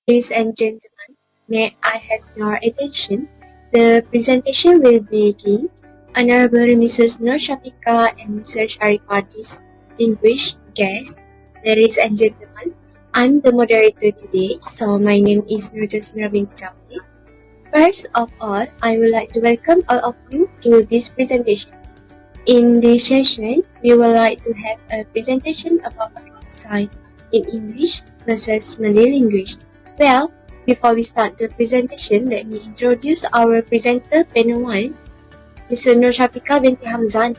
Ladies and gentlemen, may I have your attention? The presentation will begin. Honorable Mrs. Nur Shafika and Mr. Sharifah, distinguished guests, ladies and gentlemen, I'm the moderator today, so my name is Nur Jasmira binti Jamil. First of all, I would like to welcome all of you to this presentation. In this session, we would like to have a presentation about science in English versus Malay language. Well, before we start the presentation, let me introduce our presenter panel 1. Mr. Nur Shafika binti Hamzani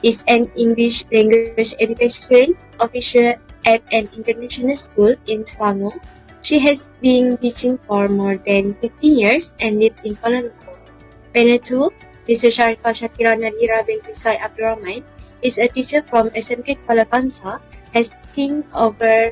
is an English language education officer at an international school in Selangor. She has been teaching for more than 15 years and lives in Kuala Lumpur. Panel 2, Mr. Sharifah Shakira Nadira binti Said Abdurrahman is a teacher from SMK Kuala Kangsar, has teaching over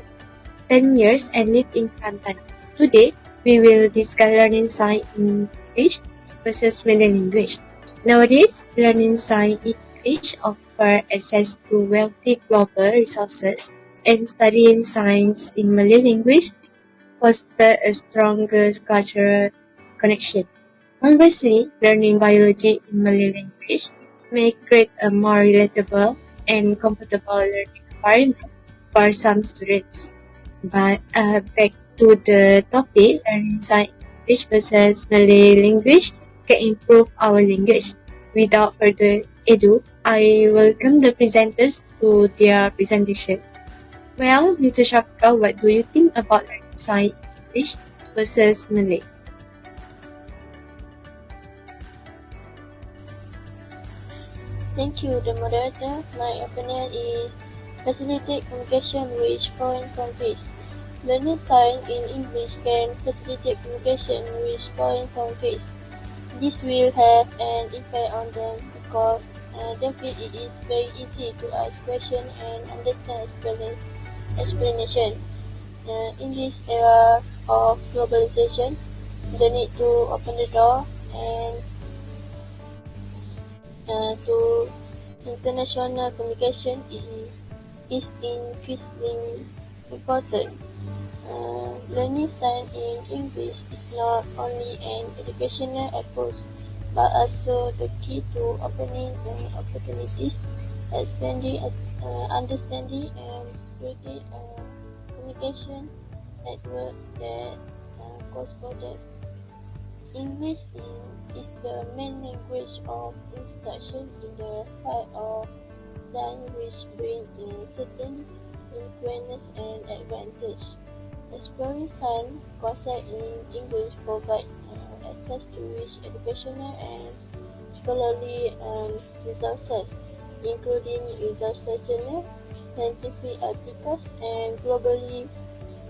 10 years and live in Kelantan. Today, we will discuss learning science in English versus Malay language. Nowadays, learning science in English offers access to wealthy global resources, and studying science in Malay language fosters a stronger cultural connection. Conversely, learning biology in Malay language may create a more relatable and comfortable learning environment for some students. But back to the topic, learning sign English versus Malay language can improve our language. Without further ado, I welcome the presenters to their presentation. Well, Mr. Shafika, what do you think about learning sign English versus Malay? Thank you, the moderator. My opinion is facilitate communication with foreign countries. Learning sign in English can facilitate communication with foreign countries. This will have an impact on them because definitely it is very easy to ask questions and understand explanation. In this era of globalization, the need to open the door and to international communication is increasingly important. Learning science in English is not only an educational approach, but also the key to opening opportunities, expanding understanding, and creating a communication network that cross borders. English is the main language of instruction in the field of science, which brings certain influence and advantage. Exploring science concepts in English provides access to rich educational and scholarly resources, including research journals, scientific articles, and globally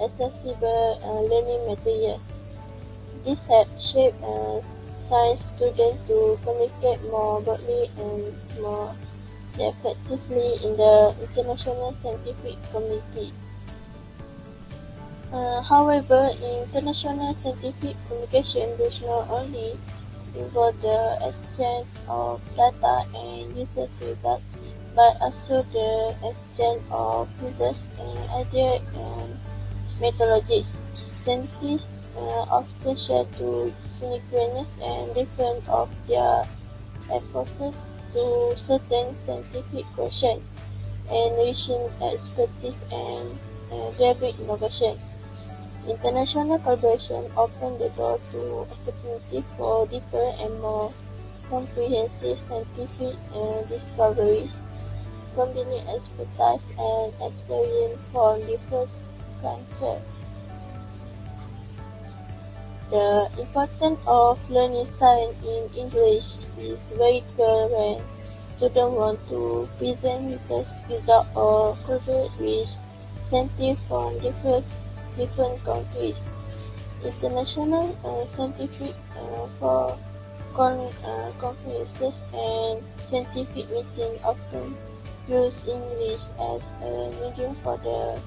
accessible learning materials. This has shaped science students to communicate more broadly and more effectively in the international scientific community. However, international scientific communication does not only involve the exchange of data and research results, but also the exchange of research ideas and methodologies. Scientists often share to uniqueness and difference of their approaches to certain scientific questions, enriching expertise and driving innovation. International collaboration opens the door to opportunities for deeper and more comprehensive scientific discoveries, combining expertise and experience from different cultures. The importance of learning science in English is very clear when students want to present research results or collaborate with scientists from different countries. International scientific conferences and scientific meetings often use English as a medium for the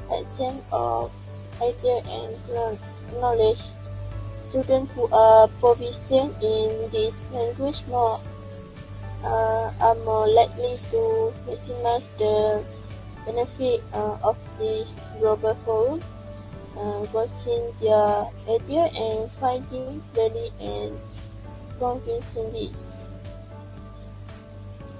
exchange of ideas and knowledge. Students who are proficient in this language are more likely to maximize the benefit of this global forum. voicing their idea and finding clearly and convincingly.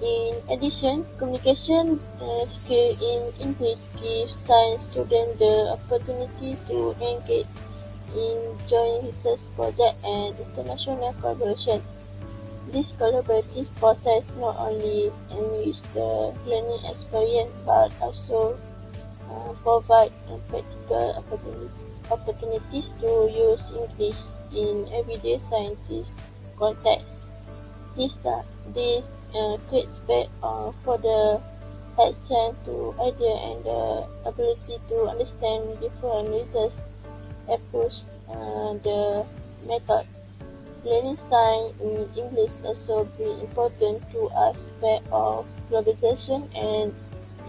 In addition, communication skill in English gives science students the opportunity to engage in joint research projects and international collaboration. This collaborative process not only enriches the learning experience but also provide practical opportunities to use English in everyday scientist context. This creates space for the exchange to idea and the ability to understand different research approaches and the method. Learning science in English also be important to aspects of globalization and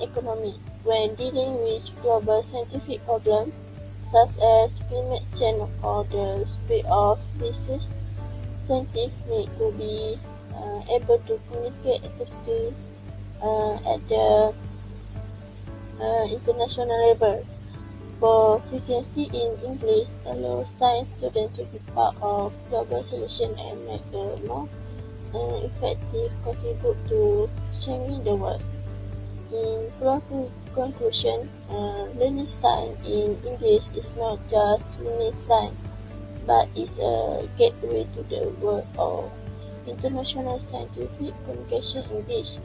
economy. When dealing with global scientific problems such as climate change or the spread of disease, scientists need to be able to communicate effectively at the international level. Proficiency in English allows science students to be part of global solutions and make a more effective contribute to changing the world. In conclusion, learning science in English is not just learning science, but is a gateway to the world of international scientific communication. English,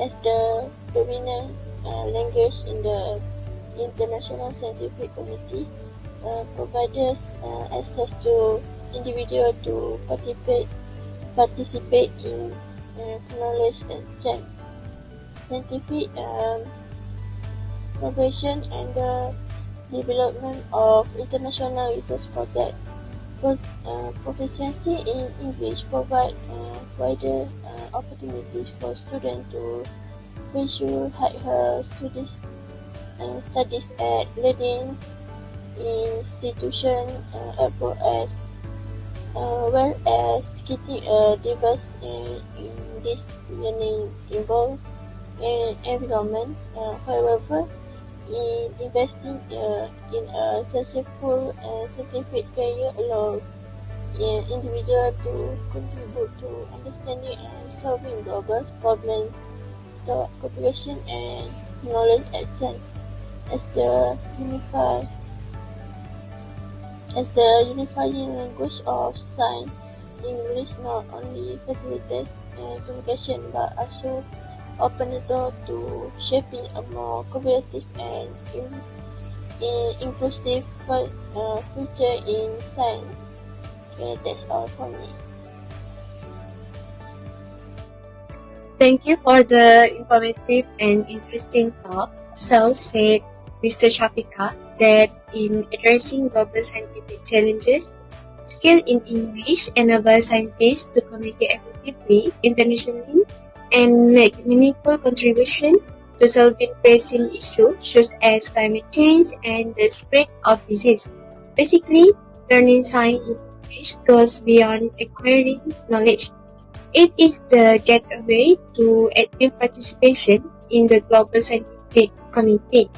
as the dominant language in the international scientific community, provides access to individuals to participate in knowledge exchange, scientific collaboration, and the development of international research projects. Proficiency in English provides wider opportunities for students to pursue higher studies at leading institutions abroad as well as getting a diverse in this learning involved environment. However, in investing in a successful scientific career allows individuals to contribute to understanding and solving global problems, cooperation, and knowledge exchange. As the unifying language of science, English not only facilitates communication but also opens the door to shaping a more collaborative and inclusive future in science. Okay, that's all for me. Thank you for the informative and interesting talk. So said Mr. Shafika that in addressing global scientific challenges, skill in English enables scientists to communicate effectively internationally and make meaningful contribution to solving pressing issues such as climate change and the spread of disease. Basically, learning science in English goes beyond acquiring knowledge. It is the gateway to active participation in the global scientific community.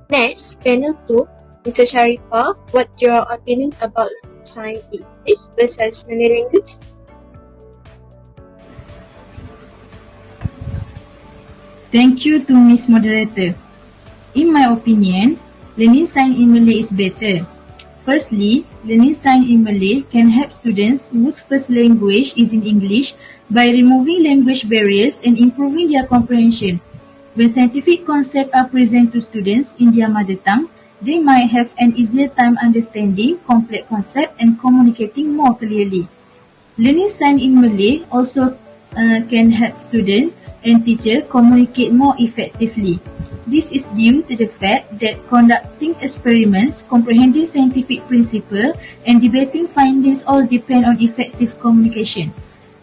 Next, panel 2, Mr. Sharifah, what's your opinion about learning science in English versus many languages? Thank you to Ms. Moderator. In my opinion, learning science in Malay is better. Firstly, learning science in Malay can help students whose first language is in English by removing language barriers and improving their comprehension. When scientific concepts are presented to students in their mother tongue, they might have an easier time understanding complex concepts and communicating more clearly. Learning science in Malay also can help students and teachers communicate more effectively. This is due to the fact that conducting experiments, comprehending scientific principles, and debating findings all depend on effective communication.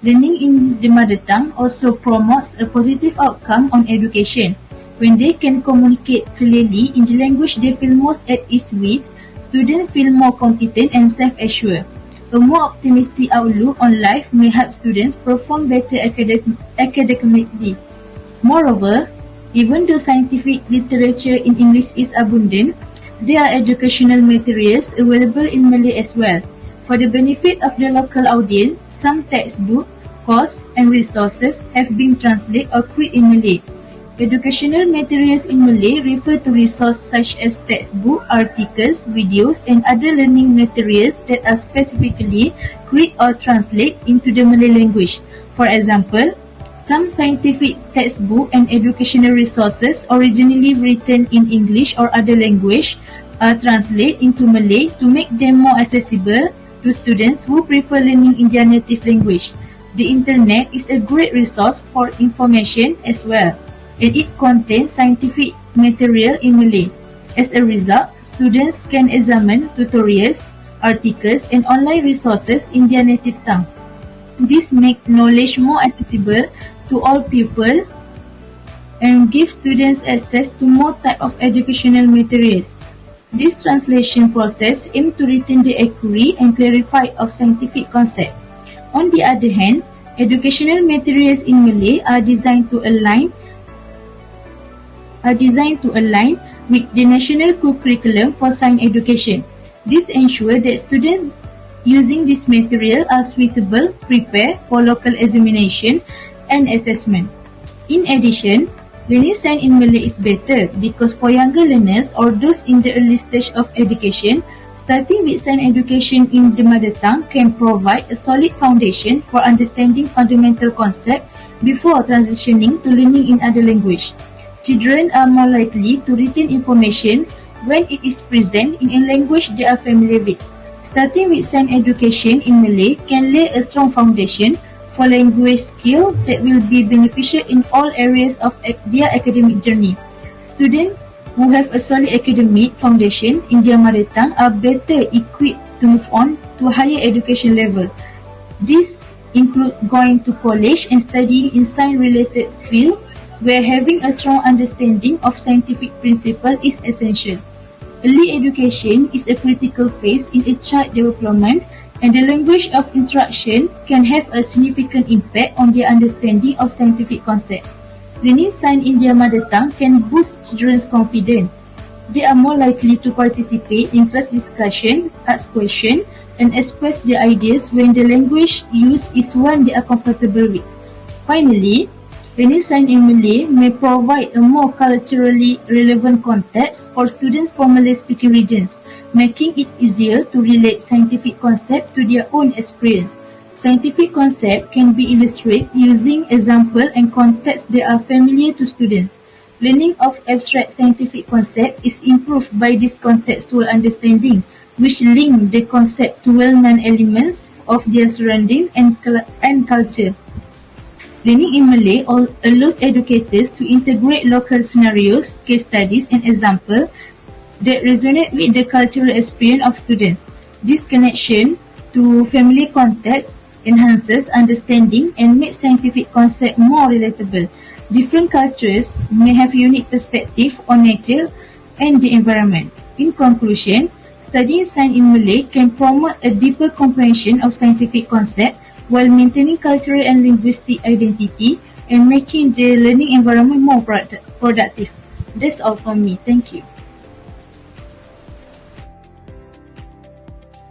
Learning in the mother tongue also promotes a positive outcome on education. When they can communicate clearly in the language they feel most at ease with, students feel more competent and self-assured. A more optimistic outlook on life may help students perform better academically. Moreover, even though scientific literature in English is abundant, There are educational materials available in Malay as well. For the benefit of the local audience, some textbook, courses and resources have been translated or created in Malay. Educational materials in Malay refer to resources such as textbook, articles, videos and other learning materials that are specifically created or translated into the Malay language. For example, some scientific textbook and educational resources originally written in English or other language are translated into Malay to make them more accessible to students who prefer learning in their native language. The internet is a great resource for information as well, and it contains scientific material in Malay. As a result, students can examine tutorials, articles and online resources in their native tongue. This makes knowledge more accessible to all people and gives students access to more types of educational materials. This translation process aims to retain the accuracy and clarify of scientific concepts. On the other hand, educational materials in Malay are designed to align with the national curriculum for science education. This ensures that students using this material are suitable, prepared for local examination and assessment. In addition, learning science in Malay is better because for younger learners or those in the early stage of education, starting with science education in the mother tongue can provide a solid foundation for understanding fundamental concepts before transitioning to learning in other language. Children are more likely to retain information when it is present in a language they are familiar with. Starting with science education in Malay can lay a strong foundation for language skills that will be beneficial in all areas of their academic journey. Students who have a solid academic foundation in their mother tongue are better equipped to move on to higher education level. This includes going to college and studying in science-related field where having a strong understanding of scientific principles is essential. Early education is a critical phase in a child development, and the language of instruction can have a significant impact on their understanding of scientific concepts. Learning science in their mother tongue can boost children's confidence. They are more likely to participate in class discussion, ask questions, and express their ideas when the language used is one they are comfortable with. Finally, learning science in Malay may provide a more culturally relevant context for students from Malay-speaking regions, making it easier to relate scientific concepts to their own experience. Scientific concepts can be illustrated using examples and contexts that are familiar to students. Learning of abstract scientific concepts is improved by this contextual understanding, which link the concept to well-known elements of their surrounding and culture. Learning in Malay allows educators to integrate local scenarios, case studies and examples that resonate with the cultural experience of students. This connection to family context enhances understanding and makes scientific concepts more relatable. Different cultures may have unique perspectives on nature and the environment. In conclusion, studying science in Malay can promote a deeper comprehension of scientific concepts while maintaining cultural and linguistic identity and making the learning environment more productive. That's all from me. Thank you.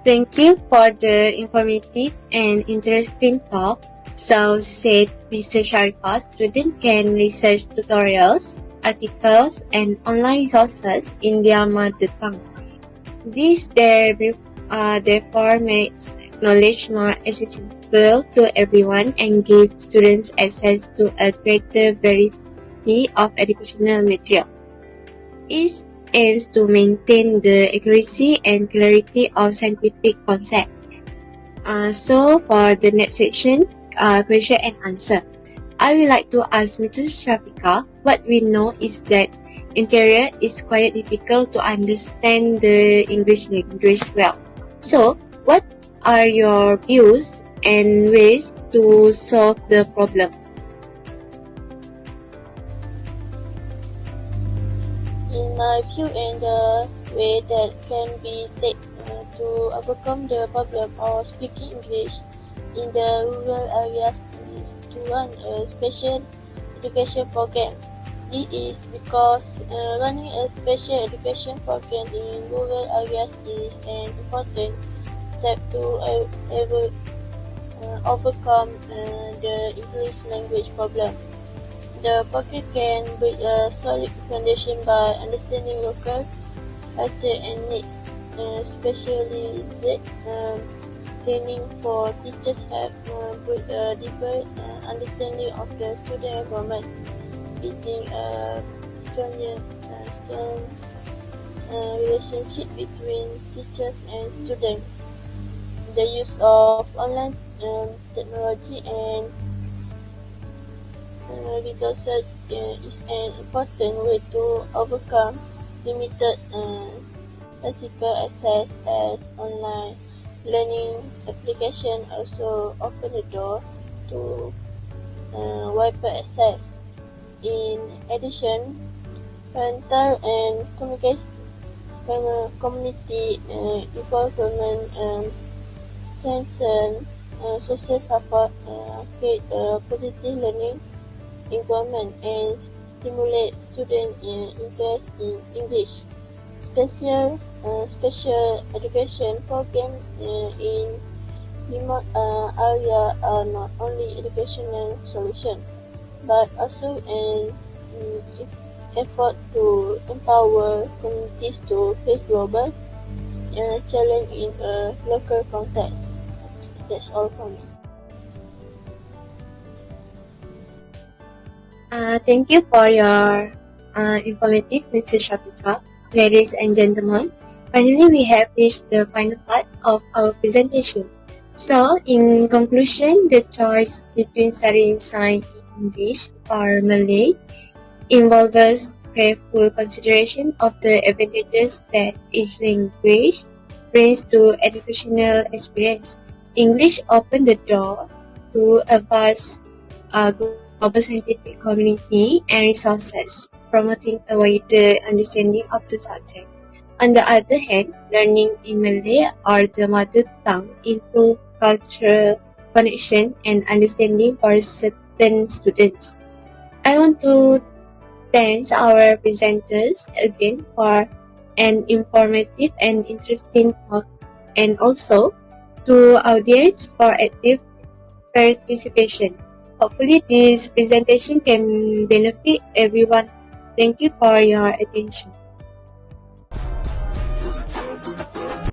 Thank you for the informative and interesting talk. So, said Research Arifah, students can research tutorials, articles, and online resources in their mother tongue. This therefore makes knowledge more accessible to everyone and gives students access to a greater variety of educational materials. It aims to maintain the accuracy and clarity of scientific concepts. So for the next section, question and answer. I would like to ask Mrs. Shafika. What we know is that interior is quite difficult to understand the English language well. So, what are your views and ways to solve the problem? In my view, and the way that can be taken to overcome the problem of speaking English in the rural areas is to run a special education program. It is because running a special education program in rural areas is an important step to overcome the English language problem. The program can build a solid foundation by understanding local culture and needs. Specialized training for teachers help build a deeper understanding of the student environment, building a strong relationship between teachers and students. The use of online technology and resources is an important way to overcome limited physical access, as online learning applications also open the door to wider access. In addition, parental and community involvement strengthen social support, create a positive learning environment, and stimulate student interest in English. Special education programs in remote areas are not only educational solution, but also an effort to empower communities to face global challenge in a local context. That's all for me. Thank you for your informative Mrs. Shafika. Ladies and gentlemen, finally we have reached the final part of our presentation. So, in conclusion, the choice between studying science in English or Malay involves careful consideration of the advantages that each language brings to educational experience. English opens the door to a vast global scientific community and resources, promoting a wider understanding of the subject. On the other hand, learning in Malay or the mother tongue improves cultural connection and understanding for certain students. I want to thank our presenters again for an informative and interesting talk, and also to audience for active participation. Hopefully this presentation can benefit everyone. Thank you for your attention.